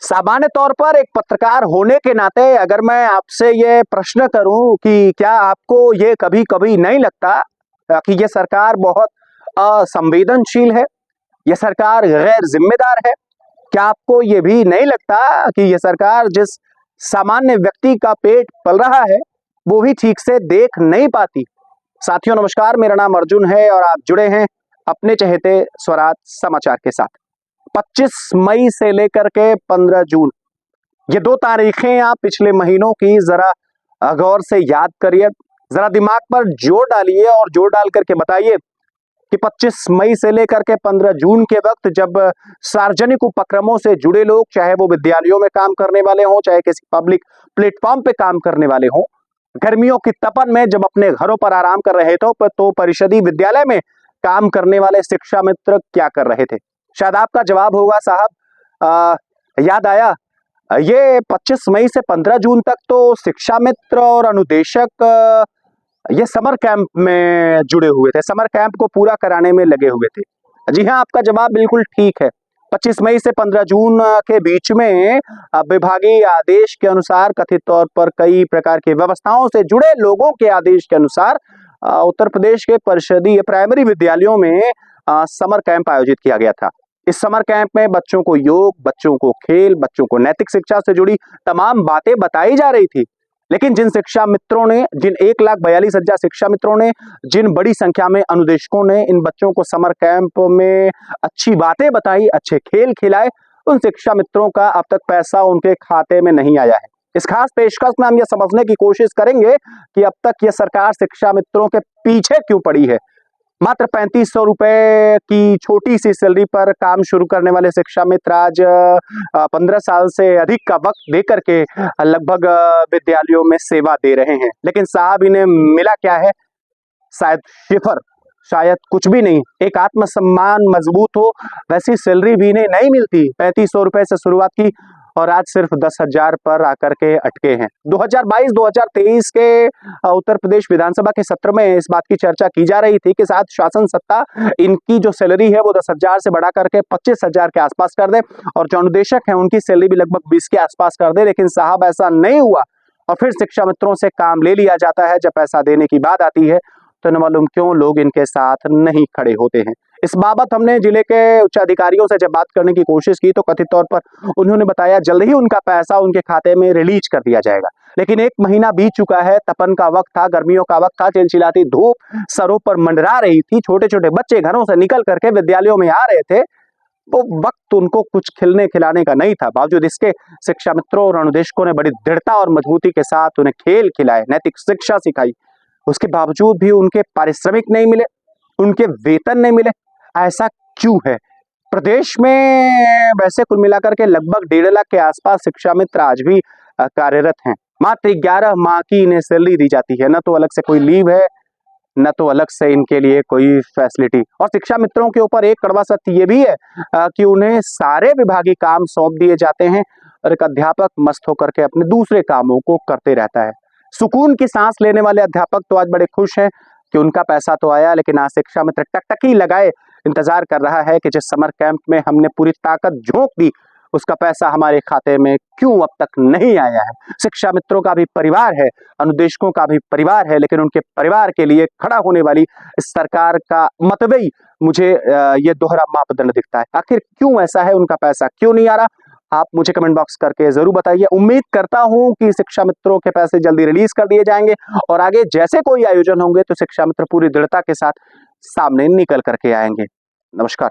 सामान्य तौर पर एक पत्रकार होने के नाते अगर मैं आपसे ये प्रश्न करूं कि क्या आपको ये कभी कभी नहीं लगता कि ये सरकार बहुत असंवेदनशील है, ये सरकार गैर जिम्मेदार है? क्या आपको ये भी नहीं लगता कि ये सरकार जिस सामान्य व्यक्ति का पेट पल रहा है वो भी ठीक से देख नहीं पाती? साथियों नमस्कार, मेरा नाम अर्जुन है और आप जुड़े हैं अपने चहेते स्वराज समाचार के साथ। 25 मई से लेकर के 15 जून, ये दो तारीखें आप पिछले महीनों की जरा गौर से याद करिए, जरा दिमाग पर जोर डालिए और जोर डाल करके बताइए कि 25 मई से लेकर के 15 जून के वक्त जब सार्वजनिक उपक्रमों से जुड़े लोग, चाहे वो विद्यालयों में काम करने वाले हों, चाहे किसी पब्लिक प्लेटफॉर्म पे काम करने वाले हों, गर्मियों की तपन में जब अपने घरों पर आराम कर रहे थे तो परिषदीय विद्यालय में काम करने वाले शिक्षा मित्र क्या कर रहे थे? शायद आपका जवाब होगा, साहब याद आया, ये 25 मई से 15 जून तक तो शिक्षा मित्र और अनुदेशक ये समर कैंप में जुड़े हुए थे, समर कैंप को पूरा कराने में लगे हुए थे। जी हाँ, आपका जवाब बिल्कुल ठीक है। 25 मई से 15 जून के बीच में विभागीय आदेश के अनुसार, कथित तौर पर कई प्रकार की व्यवस्थाओं से जुड़े लोगों के आदेश के अनुसार उत्तर प्रदेश के परिषदीय प्राइमरी विद्यालयों में समर कैंप आयोजित किया गया था। इस समर कैंप में बच्चों को योग, बच्चों को खेल, बच्चों को नैतिक शिक्षा से जुड़ी तमाम बातें बताई जा रही थी। लेकिन जिन शिक्षा मित्रों ने, जिन 1,42,000 शिक्षा मित्रों ने, जिन बड़ी संख्या में अनुदेशकों ने इन बच्चों को समर कैंप में अच्छी बातें बताई, अच्छे खेल खिलाए, उन शिक्षा मित्रों का अब तक पैसा उनके खाते में नहीं आया है। इस खास पेशकश में हम यह समझने की कोशिश करेंगे कि अब तक यह सरकार शिक्षा मित्रों के पीछे क्यों पड़ी है। मात्र 3500 रुपए की छोटी सी सैलरी पर काम शुरू करने वाले शिक्षा मित्र आज 15 साल से अधिक का वक्त देकर के लगभग विद्यालयों में सेवा दे रहे हैं। लेकिन साहब, इन्हें मिला क्या है? शायद शिफर, शायद कुछ भी नहीं। एक आत्मसम्मान मजबूत हो वैसी सैलरी भी इन्हें नहीं मिलती। 3500 रुपए से शुरुआत की और आज सिर्फ 10,000 पर आकर के अटके हैं। 2022-2023 के उत्तर प्रदेश विधानसभा के सत्र में इस बात की चर्चा की जा रही थी कि शायद शासन सत्ता इनकी जो सैलरी है वो 10,000 से बढ़ा करके 25,000 के आसपास कर दे और जो अनुदेशक है उनकी सैलरी भी लगभग 20 के आसपास कर दे। लेकिन साहब, ऐसा नहीं हुआ और फिर शिक्षा मित्रों से काम ले लिया जाता है। जब पैसा देने की बात आती है तो न मालूम क्यों लोग इनके साथ नहीं खड़े होते हैं। इस बाबत हमने जिले के उच्च अधिकारियों से जब बात करने की कोशिश की तो कथित तौर पर उन्होंने बताया जल्द ही उनका पैसा उनके खाते में रिलीज कर दिया जाएगा। लेकिन 1 महीना बीत चुका है, तपन का वक्त था, गर्मियों का वक्त था, चिलचिलाती धूप सरों पर मंडरा रही थी, छोटे छोटे बच्चे घरों से निकल करके विद्यालयों में आ रहे थे। वो वक्त उनको कुछ खिलने खिलाने का नहीं था। बावजूद इसके शिक्षा मित्रों और अनुदेशकों ने बड़ी दृढ़ता और मजबूती के साथ उन्हें खेल खिलाए, नैतिक शिक्षा सिखाई। उसके बावजूद भी उनके पारिश्रमिक नहीं मिले, उनके वेतन नहीं मिले। ऐसा क्यों है? प्रदेश में वैसे कुल मिलाकर के लगभग 1.5 लाख के आसपास शिक्षा मित्र आज भी कार्यरत हैं। मात्र 11 माह की इन्हें सैलरी दी जाती है। न तो अलग से कोई लीव है, न तो अलग से इनके लिए कोई फैसिलिटी। और शिक्षा मित्रों के ऊपर एक कड़वा सत्य ये भी है कि उन्हें सारे विभागीय काम सौंप दिए जाते हैं और एक अध्यापक मस्त होकर के अपने दूसरे कामों को करते रहता है। सुकून की सांस लेने वाले अध्यापक तो आज बड़े खुश हैं कि उनका पैसा तो आया, लेकिन आज शिक्षा मित्र टकटकी लगाए इंतजार कर रहा है कि जिस समर कैंप में हमने पूरी ताकत झोंक दी उसका पैसा हमारे खाते में क्यों अब तक नहीं आया है। शिक्षा मित्रों का भी परिवार है, अनुदेशकों का भी परिवार है, लेकिन उनके परिवार के लिए खड़ा होने वाली इस सरकार का मतबई मुझे ये दोहरा मापदंड दिखता है। आखिर क्यों ऐसा है? उनका पैसा क्यों नहीं आ रहा? आप मुझे कमेंट बॉक्स करके जरूर बताइए। उम्मीद करता हूं कि शिक्षा मित्रों के पैसे जल्दी रिलीज कर दिए जाएंगे और आगे जैसे कोई आयोजन होंगे तो शिक्षा मित्र पूरी दृढ़ता के साथ सामने निकल करके आएंगे। नमस्कार।